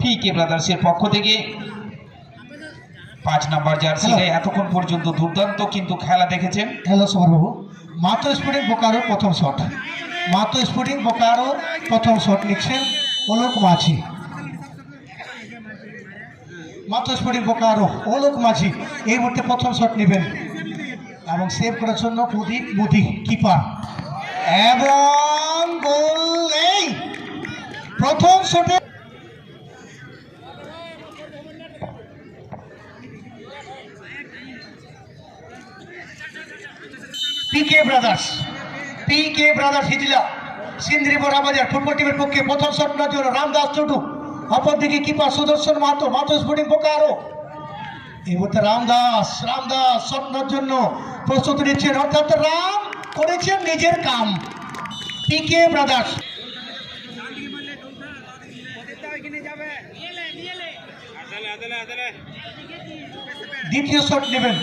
পিকে ব্রাদার্সের পক্ষ থেকে 5 নম্বর জার্সি গায়ে এতক্ষণ পর্যন্ত দুর্দান্ত কিন্তু খেলা দেখেছেন। হ্যালো সমরবাবু, মাতো স্পোর্টিং বোকারো প্রথম শট, মাতো স্পোর্টিং বোকারো প্রথম শট নিচ্ছেন অলোক মাঝি। মাতো স্পোর্টিং বোকারো অলোক মাঝি এই মুহূর্তে প্রথম শট নেবেন এবং সেভ করার জন্য প্রদীপ মোদি কিপার এবং গোল নেই প্রথম শটে। পিকে ব্রাদার্স হিজলা সিন্দ্রি বড়াবাজার ফুটবল টিমের পক্ষে প্রথম শট নেওয়ার জন্য রামদাস টুটু, অপরদিকে কিপার সুদর্শন মাহাতো, মাতো স্পোর্টিং বোকারো। এই মুহূর্তে রামদাস শট নেওয়ার জন্য প্রস্তুতি নিচ্ছেন, অর্থাৎ রাম করেছেন নিজের কাম। পিকে ব্রাদার্স দ্বিতীয় শট নেবেন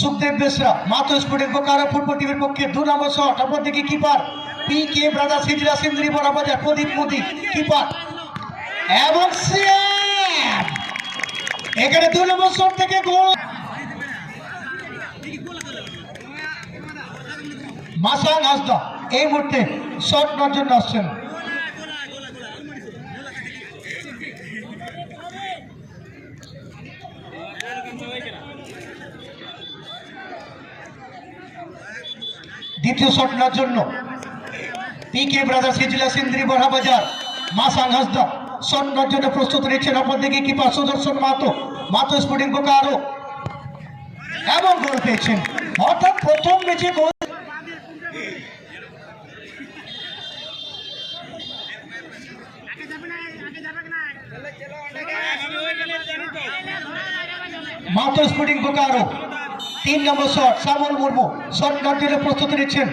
সুখদেব বেসরা, মাতো স্পোর্টিং বোকারো ফুটবল টিমের পক্ষে 2 নম্বর শট, অপরদিকে কিপার পিকে ব্রাদার্স হিজলা সিন্দ্রি বড়াবাজার প্রদীপ মোদি কিপার এবং এখানে 2 নম্বর শট থেকে গোল। মাসান হাসদা এই মুহূর্তে শট নেওয়ার জন্য আসছেন। দ্বিতীয় শট নেওয়ার জন্য পিকে ব্রাদার্স হিজলা সিন্দ্রি বড়াবাজার মাসান হাসদা শট নেওয়ার জন্য প্রস্তুত নিচ্ছেন, অপরদিকে কিপার সুদর্শন মাহাতো, মাতো স্পোর্টিং বোকারো এবং গোল পেয়েছেন, অর্থাৎ প্রথম ম্যাচে গোল। মাতো স্পোর্টিং বোকারো 3 নম্বর শট, শ্যামল মুর্মু শট নেওয়ার জন্য প্রস্তুতি নিচ্ছেন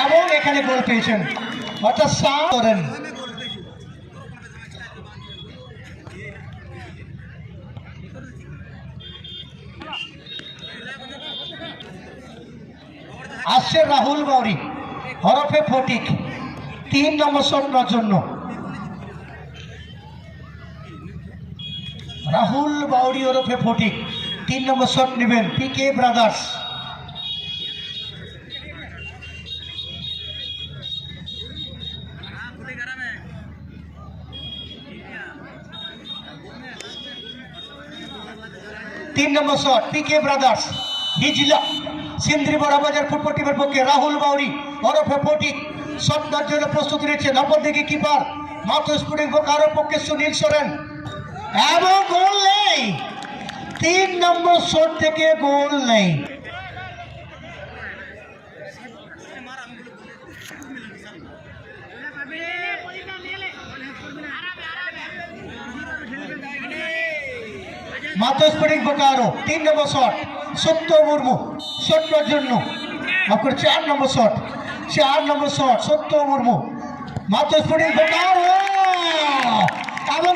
এবং এখানে গোল পেয়েছেন, অর্থাৎ করেন। আসছে রাহুল বাউরি হরফে ফটিক 3 নম্বর শট নেওয়ার জন্য। রাহুল বাউরি হরফে ফটিক 3 নম্বর শট নেবেন পিকে ব্রাদার্স। তিন নম্বর শট পিকে ব্রাদার্স হিজলা সিন্দ্রি বড়াবাজার ফুটবল টিমের পক্ষে রাহুল বাউরি ওরফে ফটিক শট নেওয়ার জন্য প্রস্তুতি নিচ্ছেন, অপরদিকে কিপার মাতো স্পোর্টিং বোকারোর পক্ষে সুনীল সোরেন এবং গোল নেই। 3 নম্বর শট থেকে গোল নেই। মাতো স্পোর্টিং বোকারো 3 নম্বর শট, সত্য মুর্মু শট নেওয়ার জন্য 4 নম্বর শট, 4 নম্বর শট সত্য মুর্মু, মাতো স্পোর্টিং বোকারো এবং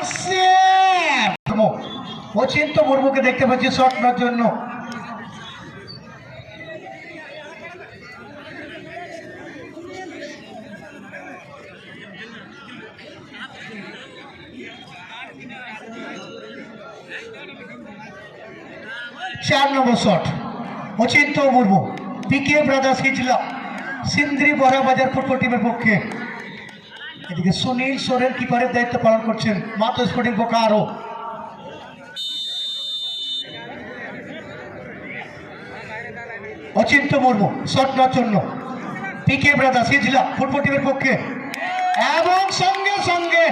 অচিন্ত মুর্মুকে দেখতে পাচ্ছি শট নেওয়ার জন্য। চার নম্বর শট অচিন্ত মুর্মু পিকে ব্রাদার্স হিজলা সিন্দ্রি বড়াবাজার ফুটবল টিমের পক্ষে। এদিকে সুনীল সোরেন কিপারের দায়িত্ব পালন করছেন মাতো স্পোর্টিং বোকারো। অচিন্ত মুর্মু শট নেওয়ার জন্য পিকে ব্রাদার্স হিজলা ফুটবল টিমের পক্ষে এবং সঙ্গে সঙ্গে